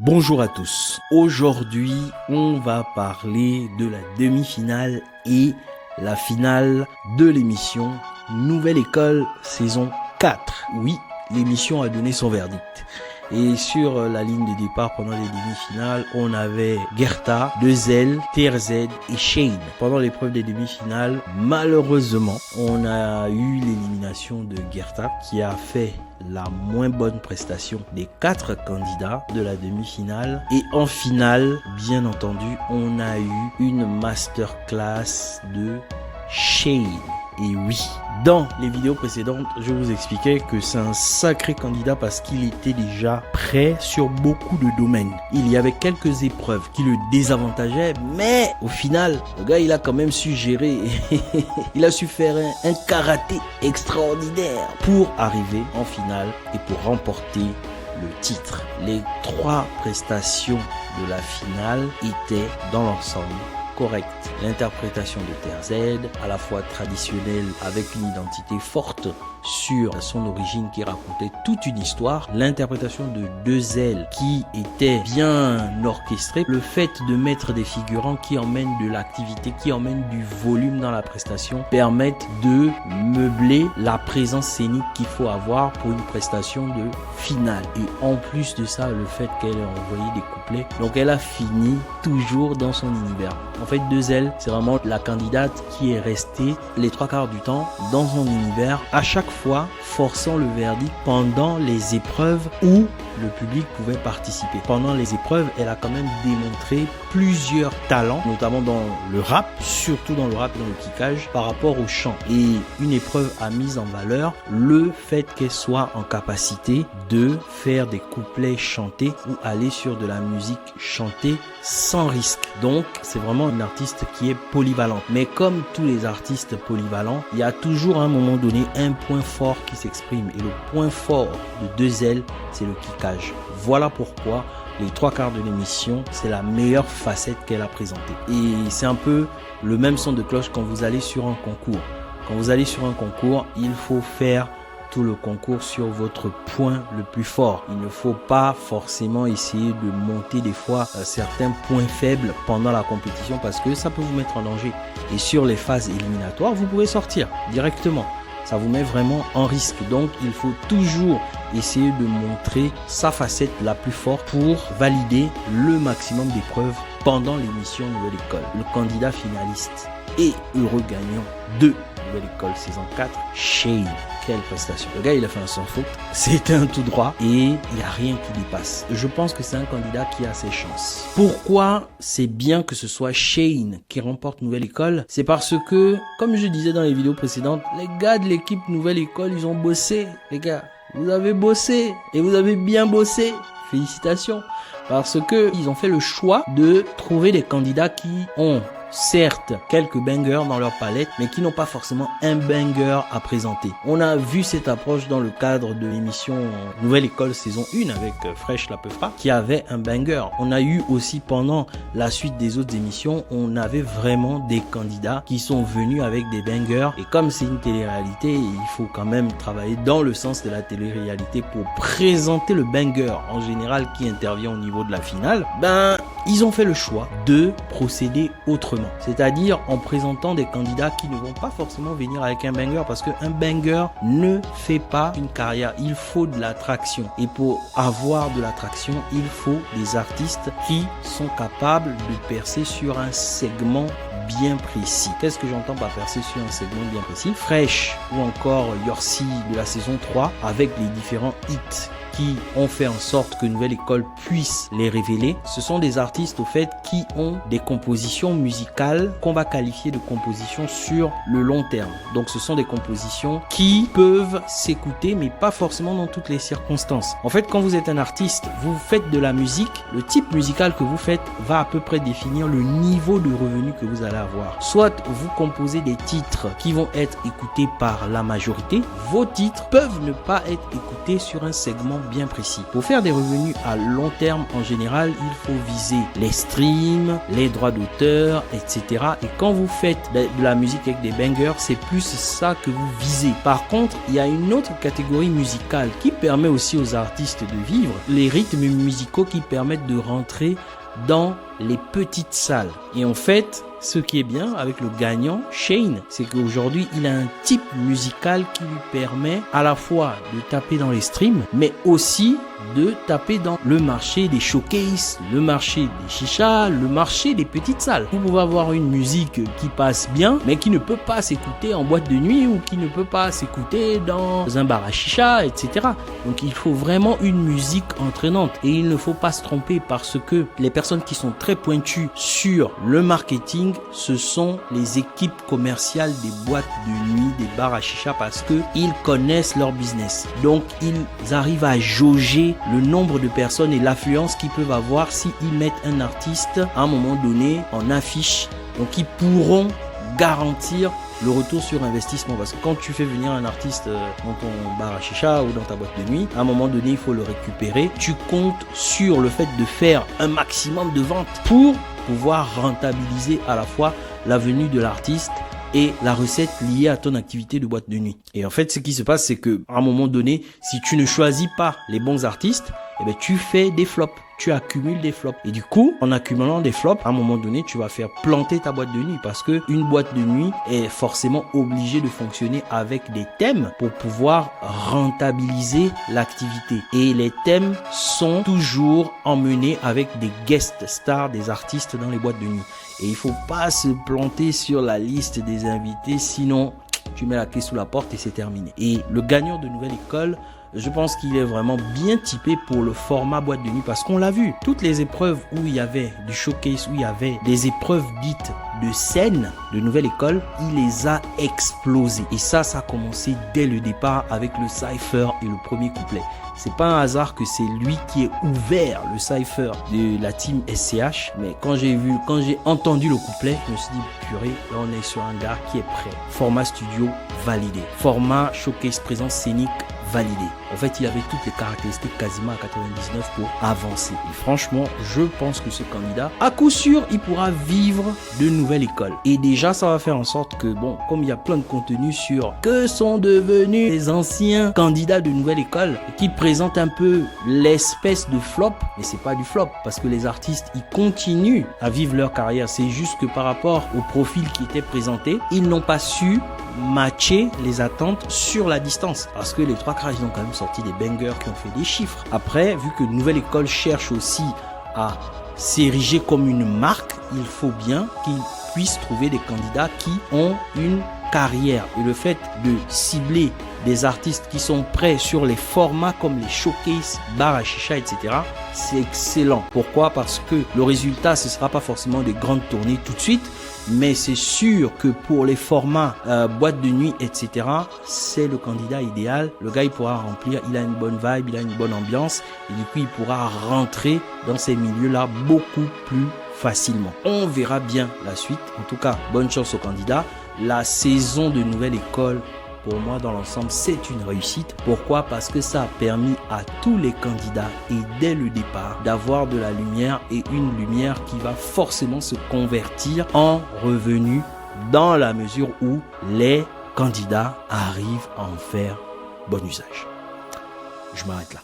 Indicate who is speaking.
Speaker 1: Bonjour à tous, aujourd'hui on va parler de la demi-finale et la finale de l'émission Nouvelle École saison 4. Oui, l'émission a donné son verdict. Et sur la ligne de départ pendant les demi-finales, on avait Gerta, Dezel, TRZ et Shane. Pendant l'épreuve des demi-finales, malheureusement, on a eu l'élimination de Gerta qui a fait la moins bonne prestation des 4 candidats de la demi-finale. Et en finale, bien entendu, on a eu une masterclass de Shane. Et oui, dans les vidéos précédentes, je vous expliquais que c'est un sacré candidat parce qu'il était déjà prêt sur beaucoup de domaines. Il y avait quelques épreuves qui le désavantageaient, mais au final, le gars, il a quand même su gérer. Il a su faire un karaté extraordinaire pour arriver en finale et pour remporter le titre. Les 3 prestations de la finale étaient dans l'ensemble correct. L'interprétation de TRZ, à la fois traditionnelle avec une identité forte sur son origine qui racontait toute une histoire. L'interprétation de Dezel qui était bien orchestrée. Le fait de mettre des figurants qui emmènent de l'activité, qui emmènent du volume dans la prestation, permettent de meubler la présence scénique qu'il faut avoir pour une prestation de finale. Et en plus de ça, le fait qu'elle ait envoyé des couplets. Donc elle a fini toujours dans son univers. En fait, Dezel, c'est vraiment la candidate qui est restée les 3/4 du temps dans son univers, à chaque fois forçant le verdict pendant les épreuves où le public pouvait participer. Pendant les épreuves, elle a quand même démontré plusieurs talents, notamment dans le rap, surtout dans le rap et dans le kickage, par rapport au chant. Et une épreuve a mis en valeur le fait qu'elle soit en capacité de faire des couplets chantés ou aller sur de la musique chantée sans risque. Donc, c'est vraiment une artiste qui est polyvalente. Mais comme tous les artistes polyvalents, il y a toujours à un moment donné un point fort qui s'exprime. Et le point fort de Dezel, c'est le kickage. Voilà pourquoi les 3/4 de l'émission, c'est la meilleure facette qu'elle a présentée. Et c'est un peu le même son de cloche quand vous allez sur un concours. Quand vous allez sur un concours, il faut faire tout le concours sur votre point le plus fort. Il ne faut pas forcément essayer de monter des fois certains points faibles pendant la compétition parce que ça peut vous mettre en danger. Et sur les phases éliminatoires, vous pouvez sortir directement. Ça vous met vraiment en risque. Donc, il faut toujours essayer de montrer sa facette la plus forte pour valider le maximum d'épreuves pendant l'émission Nouvelle École. Le candidat finaliste et heureux gagnant de Nouvelle École saison 4, Shane. Quelle prestation. Le gars, il a fait un sans faute. C'était un tout droit et il n'y a rien qui dépasse. Je pense que c'est un candidat qui a ses chances. Pourquoi c'est bien que ce soit Shane qui remporte Nouvelle École? C'est parce que, comme je disais dans les vidéos précédentes, les gars de l'équipe Nouvelle École, ils ont bossé. Les gars, vous avez bossé et vous avez bien bossé. Félicitations. Parce que ils ont fait le choix de trouver des candidats qui ont certes quelques bangers dans leur palette, mais qui n'ont pas forcément un banger à présenter. On a vu cette approche dans le cadre de l'émission Nouvelle École saison 1 avec Fresh la Peufra, qui avait un banger. On a eu aussi pendant la suite des autres émissions, on avait vraiment des candidats qui sont venus avec des bangers. Et comme c'est une télé-réalité, il faut quand même travailler dans le sens de la télé-réalité pour présenter le banger en général qui intervient au niveau de la finale. Ils ont fait le choix de procéder autrement. C'est-à-dire en présentant des candidats qui ne vont pas forcément venir avec un banger parce qu'un banger ne fait pas une carrière. Il faut de l'attraction. Et pour avoir de l'attraction, il faut des artistes qui sont capables de percer sur un segment bien précis. Qu'est-ce que j'entends par percer sur un segment bien précis? Fresh ou encore Yorsi de la saison 3 avec les différents hits qui ont fait en sorte que Nouvelle École puisse les révéler. Ce sont des artistes au fait qui ont des compositions musicales qu'on va qualifier de compositions sur le long terme. Donc ce sont des compositions qui peuvent s'écouter mais pas forcément dans toutes les circonstances. En fait, quand vous êtes un artiste, vous faites de la musique, le type musical que vous faites va à peu près définir le niveau de revenu que vous allez avoir. Soit vous composez des titres qui vont être écoutés par la majorité, vos titres peuvent ne pas être écoutés sur un segment être bien précis. Pour faire des revenus à long terme, en général, il faut viser les streams, les droits d'auteur, etc. Et quand vous faites de la musique avec des bangers, c'est plus ça que vous visez. Par contre, il y a une autre catégorie musicale qui permet aussi aux artistes de vivre, les rythmes musicaux qui permettent de rentrer dans les petites salles. Et en fait, ce qui est bien avec le gagnant, Shane, c'est qu'aujourd'hui, il a un type musical qui lui permet à la fois de taper dans les streams, mais aussi de taper dans le marché des showcases, le marché des chichas, le marché des petites salles. Vous pouvez avoir une musique qui passe bien, mais qui ne peut pas s'écouter en boîte de nuit ou qui ne peut pas s'écouter dans un bar à chicha, etc. Donc, il faut vraiment une musique entraînante et il ne faut pas se tromper parce que les personnes qui sont très pointues sur le marketing, ce sont les équipes commerciales des boîtes de nuit, des bars à chicha parce que ils connaissent leur business. Donc, ils arrivent à jauger le nombre de personnes et l'affluence qu'ils peuvent avoir s'ils mettent un artiste à un moment donné en affiche. Donc, ils pourront garantir le retour sur investissement parce que quand tu fais venir un artiste dans ton bar à chicha ou dans ta boîte de nuit, à un moment donné, il faut le récupérer. Tu comptes sur le fait de faire un maximum de ventes pour pouvoir rentabiliser à la fois la venue de l'artiste et la recette liée à ton activité de boîte de nuit. Et en fait, ce qui se passe, c'est que à un moment donné, si tu ne choisis pas les bons artistes, eh bien, tu fais des flops. Tu accumules des flops. Et du coup, en accumulant des flops, à un moment donné, tu vas faire planter ta boîte de nuit parce que une boîte de nuit est forcément obligée de fonctionner avec des thèmes pour pouvoir rentabiliser l'activité. Et les thèmes sont toujours emmenés avec des guest stars, des artistes dans les boîtes de nuit. Et il faut pas se planter sur la liste des invités, sinon tu mets la clé sous la porte et c'est terminé. Et le gagnant de Nouvelle École, je pense qu'il est vraiment bien typé pour le format boîte de nuit parce qu'on l'a vu. Toutes les épreuves où il y avait du showcase, où il y avait des épreuves dites de scène de Nouvelle École, il les a explosées. Et ça a commencé dès le départ avec le cypher et le premier couplet. C'est pas un hasard que c'est lui qui ait ouvert le cypher de la team SCH. Mais quand j'ai entendu le couplet, je me suis dit, purée, là on est sur un gars qui est prêt. Format studio validé. Format showcase présence scénique validé. En fait, il avait toutes les caractéristiques quasiment à 99 pour avancer. Et franchement, je pense que ce candidat, à coup sûr, il pourra vivre de Nouvelle École. Et déjà, ça va faire en sorte que, bon, comme il y a plein de contenu sur que sont devenus les anciens candidats de Nouvelle École qui présentent un peu l'espèce de flop, mais c'est pas du flop parce que les artistes, ils continuent à vivre leur carrière. C'est juste que par rapport au profil qui était présenté, ils n'ont pas su matcher les attentes sur la distance parce que les trois crash ils ont quand même sorti des bangers qui ont fait des chiffres. Après, vu que Nouvelle École cherche aussi à s'ériger comme une marque, il faut bien qu'ils puissent trouver des candidats qui ont une carrière. Et le fait de cibler des artistes qui sont prêts sur les formats comme les showcases, bar à chicha, etc., c'est excellent. Pourquoi? Parce que le résultat, ce ne sera pas forcément des grandes tournées tout de suite, mais c'est sûr que pour les formats boîte de nuit, etc., c'est le candidat idéal. Le gars, il pourra remplir, il a une bonne vibe, il a une bonne ambiance, et du coup, il pourra rentrer dans ces milieux-là beaucoup plus facilement. On verra bien la suite. En tout cas, bonne chance au candidat. La saison de Nouvelle École, pour moi, dans l'ensemble, c'est une réussite. Pourquoi? Parce que ça a permis à tous les candidats et dès le départ d'avoir de la lumière et une lumière qui va forcément se convertir en revenu dans la mesure où les candidats arrivent à en faire bon usage. Je m'arrête là.